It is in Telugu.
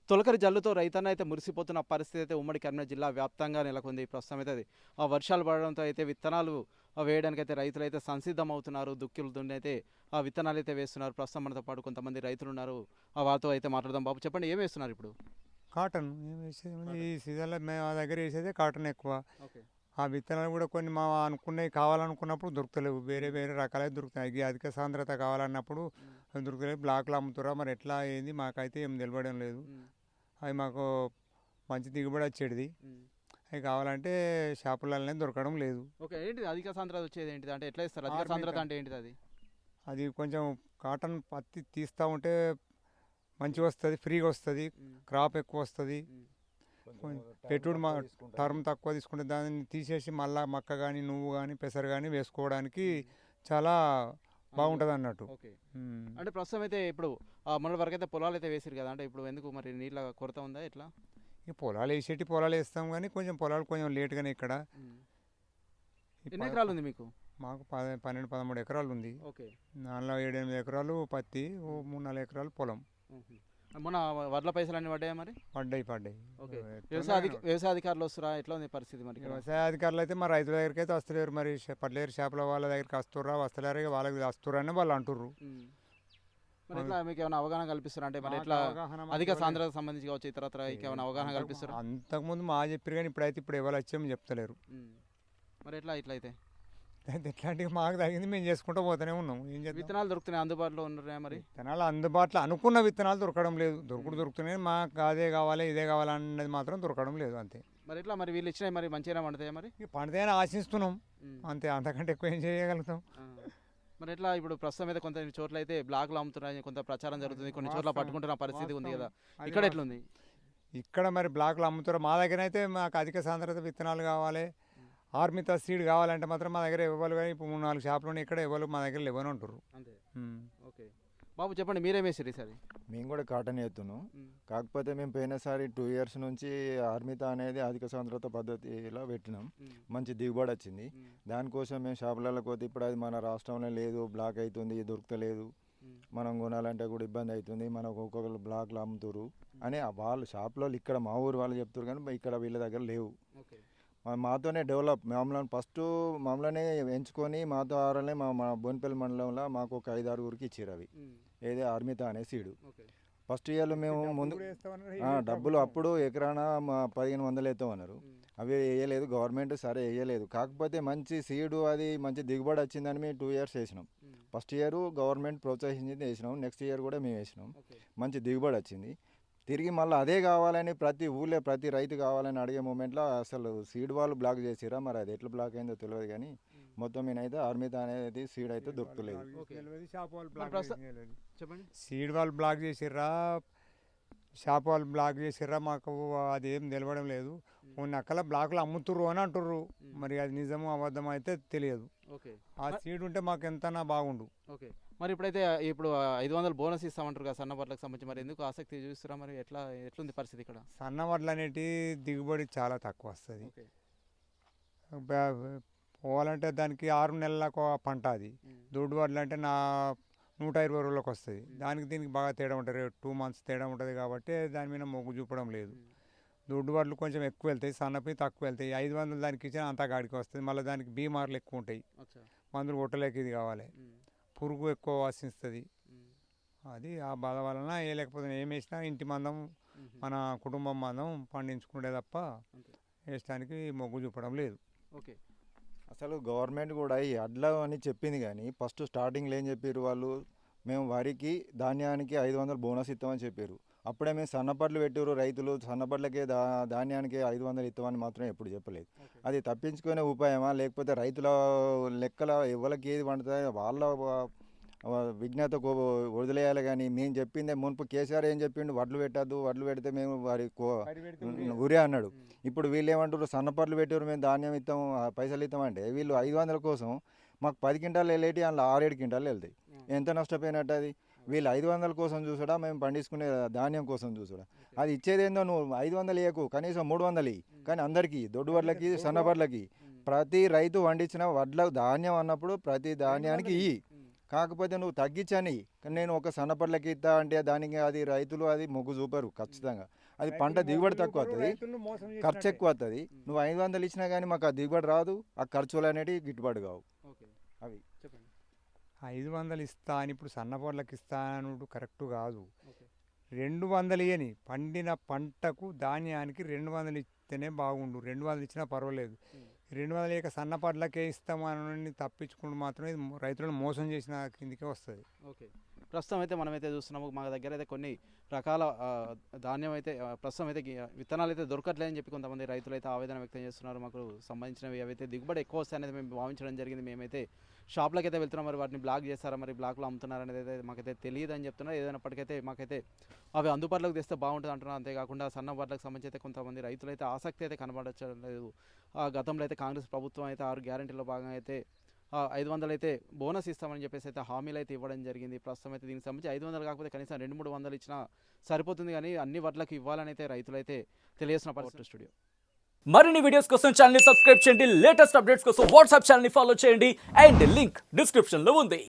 తొలకరి జల్లుతో రైతన్న అయితే మురిసిపోతున్న పరిస్థితి అయితే ఉమ్మడి కరీంనగర్ జిల్లా వ్యాప్తంగా నెలకొంది. ప్రస్తుతం అయితే అది వర్షాలు పడడంతో అయితే విత్తనాలు వేయడానికైతే రైతులు అయితే సంసిద్ధం అవుతున్నారు. దుక్కిలు దున్ని అయితే ఆ విత్తనాలు అయితే వేస్తున్నారు. ప్రస్తుతం మనతో పాటు కొంతమంది రైతులు ఉన్నారు. వారితో అయితే మాట్లాడదాం. బాబు చెప్పండి, ఏం వేస్తున్నారు ఇప్పుడు? కాటన్ మేము వేసేది ఈ సీజన్లో మేము మా దగ్గర వేసేదే కాటన్ ఎక్కువ. ఓకే. ఆ విత్తనాలు కూడా కొన్ని మా అనుకున్నవి కావాలనుకున్నప్పుడు దొరుకుతలేవు, వేరే వేరే రకాలే దొరుకుతాయి. ఇవి అధిక సాంద్రత కావాలన్నప్పుడు దొరుకుతలేవు. బ్లాక్లో అమ్ముతారా మరి ఎట్లా ఏంది మాకైతే ఏం తెలియడం లేదు. అవి మాకు మంచి దిగుబడి వచ్చేది. అవి కావాలంటే షాపులలోనే దొరకడం లేదు. ఓకే, ఏంటిది అధిక సాంద్రత వచ్చేది? ఏంటిది అంటే ఎట్లా ఇస్తారు? అధిక సాంద్రత అంటే ఏంటిది అది? అది కొంచెం కాటన్ పత్తి తీస్తూ ఉంటే మంచిగా వస్తుంది, ఫ్రీగా వస్తుంది, క్రాప్ ఎక్కువ వస్తుంది. పెట్టుబడి టర్మ్ తక్కువ తీసుకుంటే దాన్ని తీసేసి మళ్ళీ మక్క కానీ నువ్వు కానీ పెసరు కానీ వేసుకోవడానికి చాలా బాగుంటుంది అన్నట్టు. ఓకే. అంటే ప్రస్తుతం అయితే ఇప్పుడు మొన్నటి వరకు అయితే పొలాలు అయితే వేసారు కదా, అంటే ఇప్పుడు ఎందుకు మరి నీళ్ళ కొరత ఉందా ఎట్లా? ఈ పొలాలు వేసేటి పొలాలు వేస్తాం కానీ కొంచెం పొలాలు కొంచెం లేట్గానే ఇక్కడ. ఎన్ని ఎకరాలు ఉంది మీకు? మాకు 12, 13 ఎకరాలు ఉంది. ఓకే. దానిలో 7, 8 ఎకరాలు పత్తి, ఓ 3, 4 ఎకరాలు పొలం. మొన్న వడ్ల పైసలు అన్ని పడ్డాయా మరి? పడ్డాయి. ఓకే. వ్యవసాయ అధికారులు వస్తురా? ఎట్లా ఉంది పరిస్థితి మరి? వ్యవసాయ అధికారులు అయితే మరి రైతుల దగ్గరికి అయితే వస్తలేరు. మరి పట్లేరు షాపుల వాళ్ళ దగ్గరికి వస్తుర్రా వస్తలేరు, ఇక వాళ్ళకి వస్తుర్రని వాళ్ళు అంటుర్రు. మరి ఎట్లా మీకు ఏమైనా అవగాహన కల్పిస్తారా? అంటే మరి ఎట్లా అధిక సాంద్రత సంబంధించి కావచ్చు, ఇతరత్ర ఏమైనా అవగాహన కల్పిస్తారా? అంతకుముందు చెప్పారు కానీ ఇప్పుడు ఎవరు వచ్చామని చెప్తలేరు. మరి ఎట్లా ఇట్లా అయితే ఎట్లాంటివి మాకు తగింది మేము చేసుకుంటూ పోతూనే ఉన్నాం. ఏం చేద్దాం. విత్తనాలు దొరుకుతున్నాయి, అందుబాటులో ఉన్నాయా మరి? విత్తనాలు అందుబాటులో అనుకున్న విత్తనాలు దొరకడం లేదు. దొరుకుతున్నాయి, మాకు అదే కావాలి ఇదే కావాలి అన్నది మాత్రం దొరకడం లేదు. అంతే. మరి ఎట్లా మరి వీళ్ళు ఇచ్చినాయి మరి మంచిగా పండుతాయా మరి? పండుతాయని ఆశిస్తున్నాం అంతే, అంతకంటే ఎక్కువ ఏం చేయగలుగుతాం. మరి ఎట్లా ఇప్పుడు ప్రస్తుతం అయితే కొంత చోట్ల అయితే బ్లాక్లో అమ్ముతున్నాయి, కొంత ప్రచారం జరుగుతుంది, కొన్ని చోట్ల పట్టుకుంటున్న పరిస్థితి ఉంది కదా, ఇక్కడ ఎట్లుంది? ఇక్కడ మరి బ్లాక్లో అమ్ముతారు. మా దగ్గర అయితే మాకు అధిక సాంద్రత విత్తనాలు కావాలి, ఆర్మితా సీడ్ కావాలంటే మాత్రం మా దగ్గర ఇవ్వాలి. కానీ ఇప్పుడు 3, 4 షాపులు ఉన్నాయి, ఇక్కడ ఇవ్వాలి, మా దగ్గర ఇవ్వని అంటారు. అంతే. ఓకే బాబు చెప్పండి, మీరేం వేసారు ఈసారి? మేము కూడా కాటన్ వేస్తున్నాం. కాకపోతే మేము పోయినసారి 2 ఇయర్స్ నుంచి ఆర్మితా అనేది అధిక సాంద్రత పద్ధతిలో పెట్టినాం. మంచి దిగుబడి వచ్చింది. దానికోసం మేము షాపులలో పోతే ఇప్పుడు అది మన రాష్ట్రంలో లేదు, బ్లాక్ అవుతుంది, దొరుకుతలేదు, మనం కొనాలంటే కూడా ఇబ్బంది అవుతుంది, మనకు ఒక్కొక్కరు బ్లాక్లో అమ్ముతారు అని వాళ్ళు షాపులో ఇక్కడ మా ఊరు వాళ్ళు చెప్తారు, కానీ ఇక్కడ వీళ్ళ దగ్గర లేవు. మాతోనే డెవలప్ మమ్మల్ని ఎంచుకొని మాతో ఆరనే మా బోన్పల్లి మండలంలో మాకు ఒక 5, 6 ఇచ్చారు అవి. ఏదే ఆర్మితా అనే సీడు. ఫస్ట్ ఇయర్లో మేము ముందు డబ్బులు అప్పుడు ఎకరాన 1500 వేస్తామన్నారు. అవి వేయలేదు గవర్నమెంట్, సరే వేయలేదు. కాకపోతే మంచి సీడు, అది మంచి దిగుబడి వచ్చిందని మేము 2 ఇయర్స్ వేసినాం. ఫస్ట్ ఇయర్ గవర్నమెంట్ ప్రోత్సహించింది వేసినాం, నెక్స్ట్ ఇయర్ కూడా మేము వేసినాం. మంచి దిగుబడి వచ్చింది. తిరిగి మళ్ళీ అదే కావాలని ప్రతి ఊళ్ళో ప్రతి రైతు కావాలని అడిగే మూమెంట్లో అసలు సీడ్ వాళ్ళు బ్లాక్ చేసిరా, మరి అది ఎట్లా బ్లాక్ అయిందో తెలియదు. కానీ మొత్తం మీనైతే ఆర్మితా అనేది సీడ్ అయితే దొరుకుతలేదు. సీడ్ వాళ్ళు బ్లాక్ చేసిర్రా, షాప్ వాళ్ళు బ్లాక్ చేసిర్రా, మాకు అది ఏం తెలవడం లేదు. కొన్ని అక్కల బ్లాక్లు అమ్ముతుర్రు అని అంటుర్రు, మరి అది నిజము అబద్ధం అయితే తెలియదు. ఆ సీడ్ ఉంటే మాకు ఎంతనా బాగుండు. ఓకే. మరి ఇప్పుడు 500 బోనస్ ఇస్తామంటారు కదా సన్న వడ్లకు సంబంధించి, మరి ఎందుకు ఆసక్తి చూపిస్తారా? మరి ఎట్లుంది పరిస్థితి ఇక్కడ? సన్న వడ్లు అనేటి దిగుబడి చాలా తక్కువ వస్తుంది. పోవాలంటే దానికి 6 నెలలకు పంట, అది దొడ్డు వడ్లు అంటే 120 రోజులకు వస్తుంది. దానికి దీనికి బాగా తేడా ఉంటుంది, 2 months తేడా ఉంటుంది. కాబట్టి దాని మీద మొగ్గు చూపడం లేదు. దొడ్డు వడ్లు కొంచెం ఎక్కువ వెళ్తాయి, సన్నపి తక్కువ వెళ్తాయి. 500 దానికి ఇచ్చిన అంత గాడికి వస్తుంది. మళ్ళీ దానికి బీమార్లు ఎక్కువ ఉంటాయి, మందులు కొట్టలేక ఇది కావాలి, పురుగు ఎక్కువ వాసిస్తుంది. అది ఆ బాధ వలన వేయలేకపోతే ఏం వేసినా ఇంటి మందం, మన కుటుంబం మందం పండించుకుంటే తప్ప వేయడానికి మొగ్గు చూపడం లేదు. ఓకే. అసలు గవర్నమెంట్ కూడా ఈ అడ్ల అని చెప్పింది, కానీ ఫస్ట్ స్టార్టింగ్లో ఏం చెప్పారు వాళ్ళు, మేము వరికి ధాన్యానికి 500 బోనస్ ఇస్తామని చెప్పారు. అప్పుడే మేము సన్నపడ్లు పెట్టారు రైతులు, సన్నపడ్లకే ధాన్యానికి 500 ఇస్తామని మాత్రం ఎప్పుడు చెప్పలేదు. అది తప్పించుకునే ఉపాయమా, లేకపోతే రైతుల లెక్కల ఎవరికి ఏది పండుతుందో వాళ్ళ విజ్ఞతకు వదిలేయాలి. కానీ మేము చెప్పిందే మునుపు కేసీఆర్ ఏం చెప్పిండు, వడ్లు పెట్టద్దు, వడ్లు పెడితే మేము వారి ఉరే అన్నాడు. ఇప్పుడు వీళ్ళు ఏమంటారు, సన్నపడ్లు పెట్టారు, మేము ధాన్యం ఇస్తాం, పైసలు ఇస్తామంటే వీళ్ళు 500 కోసం మాకు 10 క్వింటాలు వెళ్ళేటి, అందులో 6-7 క్వింటాలు వెళ్తాయి. ఎంత నష్టపోయినట్టు అది? వీళ్ళు 500 కోసం చూసాడా, మేము పండించుకునే ధాన్యం కోసం చూసాడా? అది ఇచ్చేదేందో నువ్వు 500 ఇవ్వకు, కనీసం 300 ఇవ్వు. కానీ అందరికీ దొడ్డు వడ్లకి సన్నపడ్లకి ప్రతి రైతు పండించిన వడ్ల ధాన్యం అన్నప్పుడు ప్రతి ధాన్యానికి ఇయ్యి. కాకపోతే నువ్వు తగ్గించని కానీ నేను ఒక సన్నపట్లకి ఇస్తా అంటే దానికి అది రైతులు అది మొగ్గు చూపరు ఖచ్చితంగా. అది పంట దిగుబడి తక్కువ అవుతుంది, ఖర్చు ఎక్కువ అవుతుంది. నువ్వు 500 ఇచ్చినా కానీ మాకు ఆ దిగుబడి రాదు, ఆ ఖర్చులు అనేవి గిట్టుబాటు కావు. ఓకే, అవి చెప్పండి. 500 ఇస్తా అని ఇప్పుడు సన్నపొర్లకు ఇస్తా అనుడు కరెక్ట్ కాదు. ఓకే. 200 ఇయ్యని పండిన పంటకు ధాన్యానికి 200 ఇస్తేనే బాగుండు. 200 ఇచ్చినా పర్వాలేదు. 200 ఇక సన్నపడ్లకే ఇస్తామని తప్పించుకుంటూ మాత్రం ఇది రైతులను మోసం చేసిన కిందికే వస్తుంది. ఓకే, ప్రస్తుతం అయితే మనమైతే చూస్తున్నాము మా దగ్గర అయితే కొన్ని రకాల ధాన్యం అయితే ప్రస్తుతం అయితే విత్తనాలు అయితే దొరకట్లేదని చెప్పి కొంతమంది రైతులు అయితే ఆవేదన వ్యక్తం చేస్తున్నారు. మాకు సంబంధించినవి ఏవైతే దిగుబడి ఎక్కువ వస్తాయనేది మేము భావించడం జరిగింది. మేమైతే షాప్లకు అయితే వెళ్తున్నాం, మరి వాటిని బ్లాక్ చేస్తారా, మరి బ్లాక్లో అమ్ముతున్నారు అనేది అయితే మాకైతే తెలియదు అని చెప్తున్నారు. ఏదైనప్పటికైతే మాకైతే అవి అందుబాటులోకి తెస్తే బాగుంటుంది అంటున్నారు. అంతేకాకుండా సన్న వాటికి సంబంధించి అయితే కొంతమంది రైతులు అయితే ఆసక్తి అయితే కనబడలేదు. గతంలో అయితే కాంగ్రెస్ ప్రభుత్వం అయితే 6 గ్యారెంటీలో భాగంగా అయితే 500 అయితే బోనస్ ఇస్తామని చెప్పేసి అయితే హామీలు అయితే ఇవ్వడం జరిగింది. ప్రస్తుతం అయితే దీనికి సంబంధించి 500 కాకపోతే కనీసం 200-300 ఇచ్చినా సరిపోతుంది, కానీ అన్ని వడ్లకు ఇవ్వాలని అయితే రైతులు అయితే తెలియజేసిన పరిస్థితి. స్టూడియో మరిన్ని వీడియోస్ కోసం ఛానల్ ని సబ్స్క్రైబ్ చేయండి, లేటెస్ట్ అప్డేట్స్ కోసం వాట్సాప్ ఛానల్ ని ఫాలో చేయండి అండ్ లింక్ డిస్క్రిప్షన్ లో ఉంది.